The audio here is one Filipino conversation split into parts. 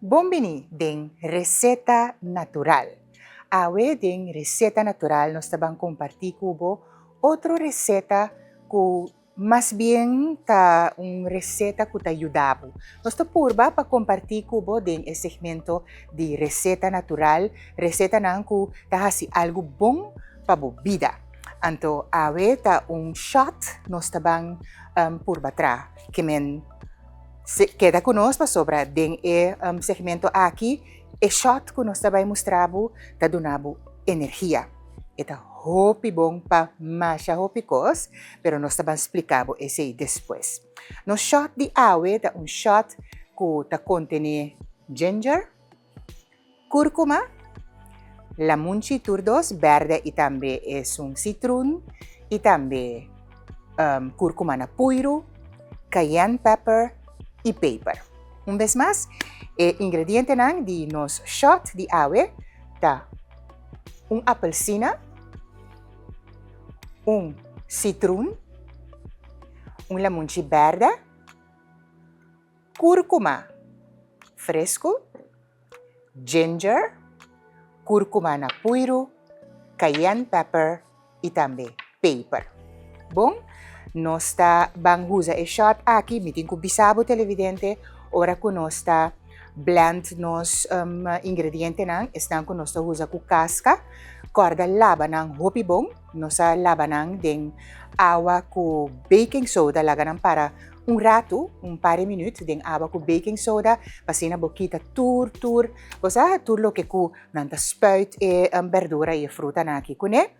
Bombini ding reseta natural. Awe ding reseta natural nos tabang compartir kubo otro receta ku mas bien ta un receta ku ta ayudabo. Nos ta purba pa compartir kubo ding e segmento di receta natural, receta nang ku ta hasi algo bom pa bobida. Anto awe ta un shot nos tabang purba tra, que men queda conosco sobra den segmento aqui e shot que nós também mostramos tá donando energia. Eta hopi bom pa masha hopi kos, pero nós também explicamos esse depois. No shot de awe tá shot que tá contém ginger, cúrcuma, lamunchi turdos verde e também é citron e também cúrcuma na puiro, cayenne pepper y paper. Un vez más, ingrediente nang di nos shot di awe ta un apelsina, un citron, un lamunchi verde, cúrcuma fresco, ginger, cúrcuma na puiro, cayenne pepper y también paper. Bom? Nós tá bang usa e shot aqui, mitin ko bisabo televidente, ora ko nós tá blend nos ingrediente nang, estang ko nós tá usa ko casca, corda laba nang hopi bong, nós tá laba nang ding awa ko baking soda, laga nang para un rato, un pare minutos, ding awa ko baking soda, pasina bokita tur, cosa tur lo que ko nanta spuit e verdura e fruta na aqui kune,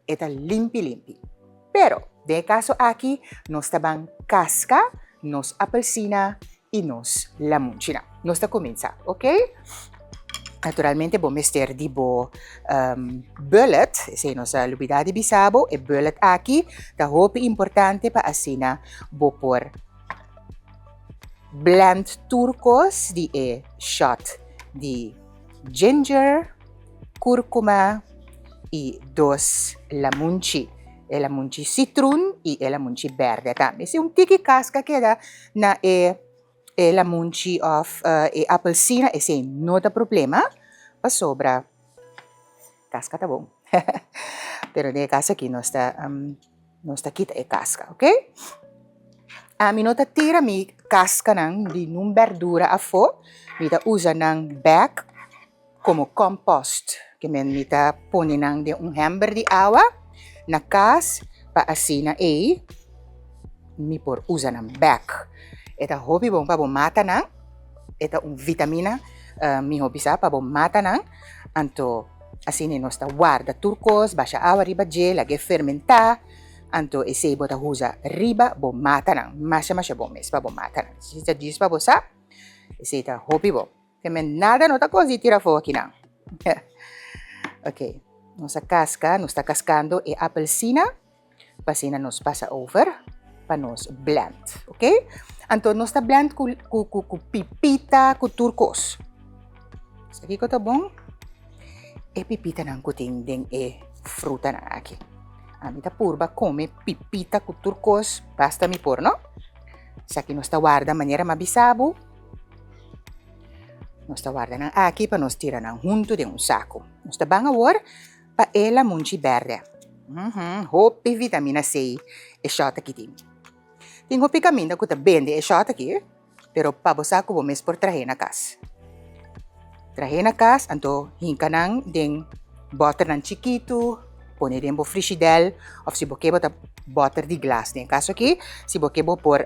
eta limpi. Pero, de caso aqui, nós tabang casca, nos apelsina e nos lamunchina. Nós ta comienza, ok? Naturalmente, bo mester di bo bullet, se nos lubidade bisabo, e bullet aqui, ta hopi importante pa asina bo por blend turcos di e shot di ginger, cúrcuma e dos lamunchi. El lamunchi citron y el lamunchi verde también. Si un tiki casca queda na el lamunchi of apelsina, ese no da problema, pa sobra casca tá bom. Pero de casa aqui nós está quita e casca, ok? A mi nota tira mi casca nang di num verdura a fo, mi ta usa nang back como compost, que men mi ta pone nang di un hamber di awa, na kas pa asina mi por usa ng back. Eta hobi bom pa bom mata nang, eta un vitamina mi hobi sa pa bom mata nang, anto asine nosta guarda turcos, basha awa riba je, lage fermenta, anto ese bota usa riba bom mata nang, masha bom mes pa bom mata nang. Sisa dis pa bosa, ese ta hobi bom. Kemen nada nota cosi tira fo aqui nang. Okay. Nossa casca, nos está cascando e apelsina, pasina nos pasa over, pa nos blend, ok? Anto nos está blend ku pipita, ku turcos. Sagi ko to bong, e pipita nang kuting ding e fruta na aki. Amita purba come pipita ku turcos, basta mi por, no? Saki nos está guarda maniera mabisabo, nos está guarda nang aki pa nos tira nang junto de un saco. Nos está bang awar, pa el lamunchi verde. Hopi vitamina C e shot aqui tim. Ting hopi caminda ko ta bende e shot aqui, pero pabosa ko bomes por trahe na kas. Trahe na kas, anto hinka nang ding butter ng chiquito, pone din bo frigidaire, of si bokebo ta butter di glass. Din kaso aqui, si bokebo por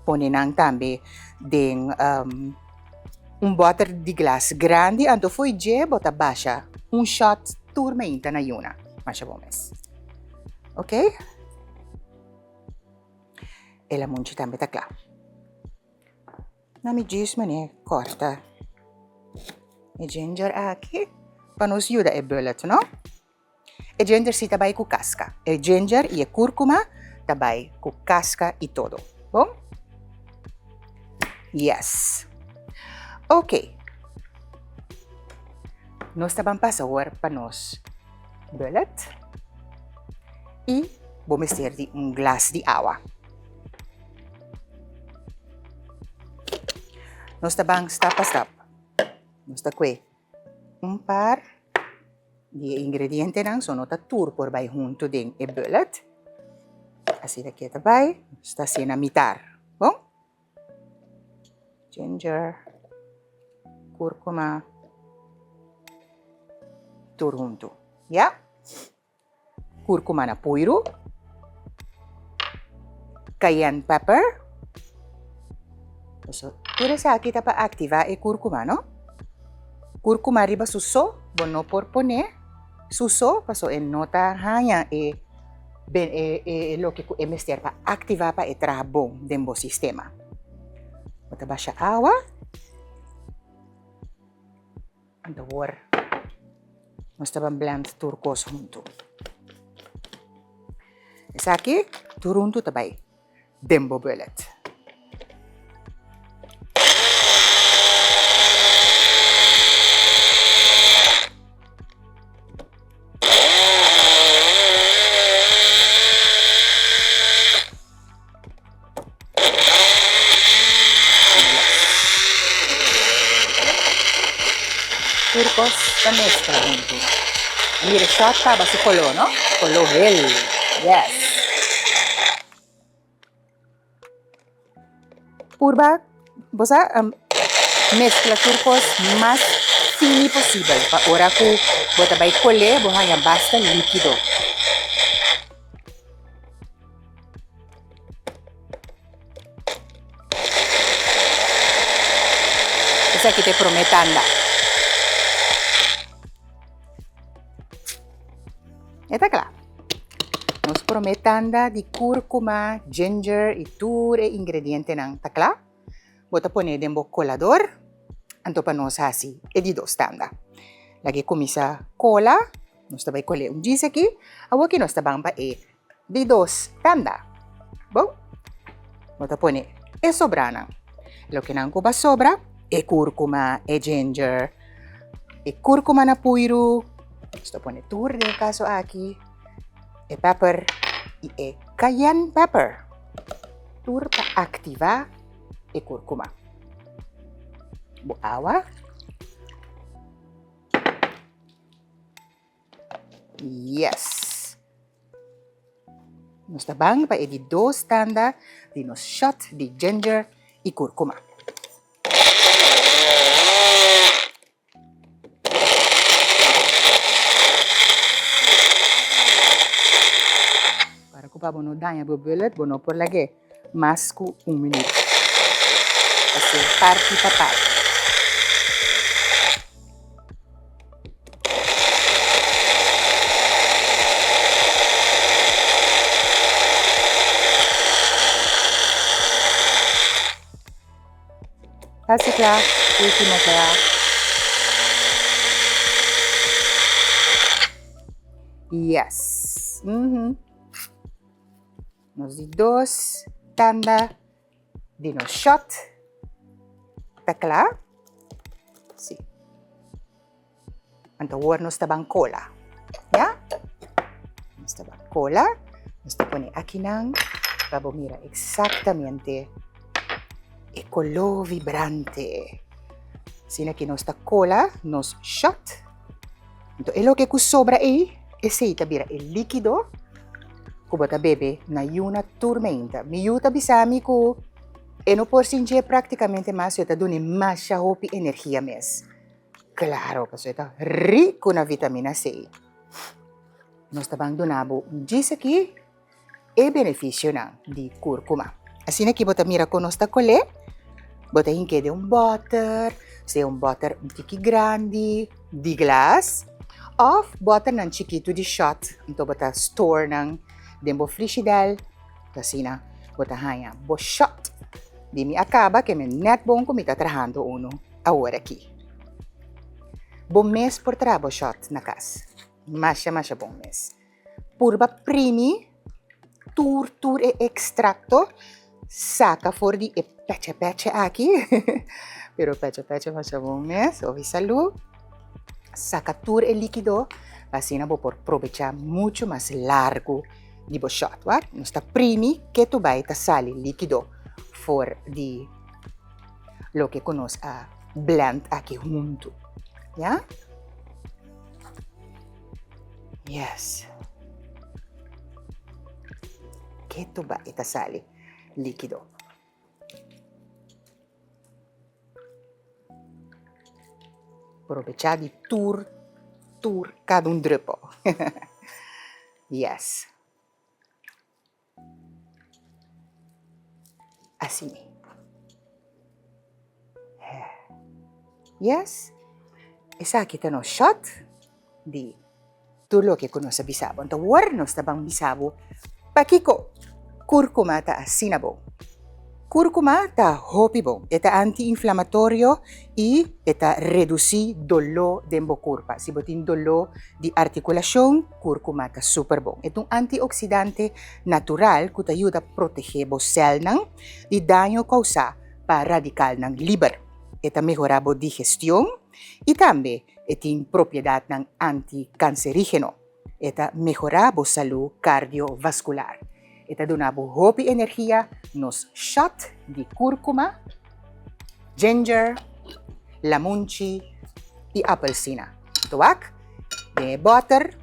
pone nang tambe ding un butter di glass grande, anto foi je bota basha un shot turma inta na yuna. Masha bomes. Ok? E la munchi tambe ta kla. Nami gis mane corta. E ginger aqui. Pa nos yuda e bullet, no? E ginger si tabay ku casca. E ginger e cúrcuma tabay ku casca e todo. Bom? Yes. Ok. Nos tabang pasawar pa nos bullet e bomester di un glass di awa. Nos tabang stop. Nos está kwe. Un par de ingredientes nang so nota tur por bay junto ding e bullet. Así de kita bay. Está sinamitar. Bom? Ginger. Curcuma. Tur junto. Ya? Curcuma na puiro. Cayenne pepper. So, pure sa kita pa activa e curcuma, no? Curcuma riba suso, bono por pone. Suso, paso en nota hanya lo que emester pa activa pa e trabong dembo sistema. Bota ba siya awa? And the war. Basta bang blend turcos junto. Esa aquí, turunto tabay. Dembo bullet. Turcos sa mezcla junto. Mire, shot pa ba si Colo, no? Colo hell. Yes. Purba, bosa, mezcla turcos más fini posible. Pa ora ko bota bay cole, bohanya basta líquido. Esa que te prometanda. Esta claro. Nos prometanda di curcuma, ginger, e tur e ingrediente ng takla. Bota pone dembo colador. Anto pa nos hasi e di dos tanda. Lagi kumisa cola. Nos tabay cole un gis aquí. Awaki nos tabang pa e di dos tanda. Bo? Bota pone e sobra nang. Lo que nang kuba sobra e curcuma e ginger. E curcuma na puiro. Sto pone tur del caso aquí, e pepper e cayenne pepper. Tur pa activa e curcuma. Buawa. Yes. Nos tabang pa e di dos tanda di nos shot di ginger e curcuma. Bono danya bullet, bono por lagi masku 1 minuto. Kasi parti pa parti. Kasi kaya, ultimo kaya. Yes. Nos di dos tanda di nos shot. Takla. Si. Anto war nos tabang cola. Ya? Nos tabang cola. Nos pone aquí nang. Babo mira exactamente. E color vibrante. Sina que nos ta cola, nos shot. Então, lo que sobra aí, esse tabira el líquido. Kubota bebe na yuna tormenta. Miuta bisami ko no por sinje praticamente mas yota duni masha hopi energia mes. Claro, kaso ita rico na vitamina C. Nos tabang donabo gis aqui e beneficio na di curcuma. Assim aqui bota mira ko nos ta cole. Bota hinke de un butter, se un butter un tiki grandi, di glass, of butter nan chiquito di shot. Ito bota store ng dembo frigidaire, kasi na bota hanya bo shot. Di mi acaba que me net bom comita trabajando uno agora aqui. Bom mês por trabo shot na casa. Masha bom mês. Purba primi, tur e extracto, saca for di e peche aqui. Pero peche masha bom mês, ovi salud. Saca tur e líquido, así na bo por aprovechar mucho más largo di bo shot, what? Non sta primi che tu vai ta sali liquido for di lo che conosco a blend aqui junto. Ya? Yes. Ito ba itasali? Likido. Aprovechar di tur cada un drupo. Yes. Assim. Yes. Isa kita no shot di tulo ke kuno sa bisabo. Anta warno sa bang bisabo. Pakiko. Kurkuma ta sinabo. Kurkuma ta hopibo. Eta anti-inflamatorio y eta reduci dolo dembo kurpa. Si botin dolo di articulación, kurkuma ta super bon. Itong antioxidante natural kuta ayuda a proteger bo cell nang di daño causa pa radical ng liver. Eta mejorabo digestión y también etin propiedad ng anticancerígeno. Eta mejorabo salud cardiovascular. Eta donabo hopi energía nos shot di kurkuma, ginger, lamunchi, y apelsina. Tuwak, de butter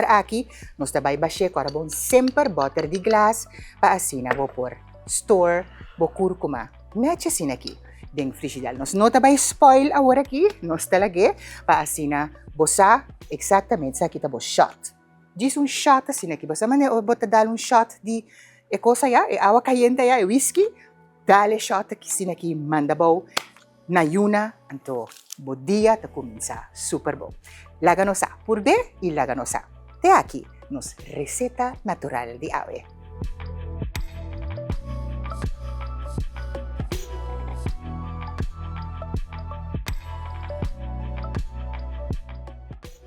aki, nos tabay basye karabon semper butter di glass, paasina bo por store, bo kurkuma. Mecha sinaki, deng frisidal. Nos no tabay spoil awar aki, nos talage, paasina bosa, exactamente sa kita bo shot. Diz shot assim aqui, basta mané o bota dar shot de cosa ya, agua caliente ya, whisky, dale shot aqui assim aqui, manda bo na yuna, anto bo dia ta comienza super bo. Laganosa, purbe y laganosa. Te aquí nos receta natural de ave.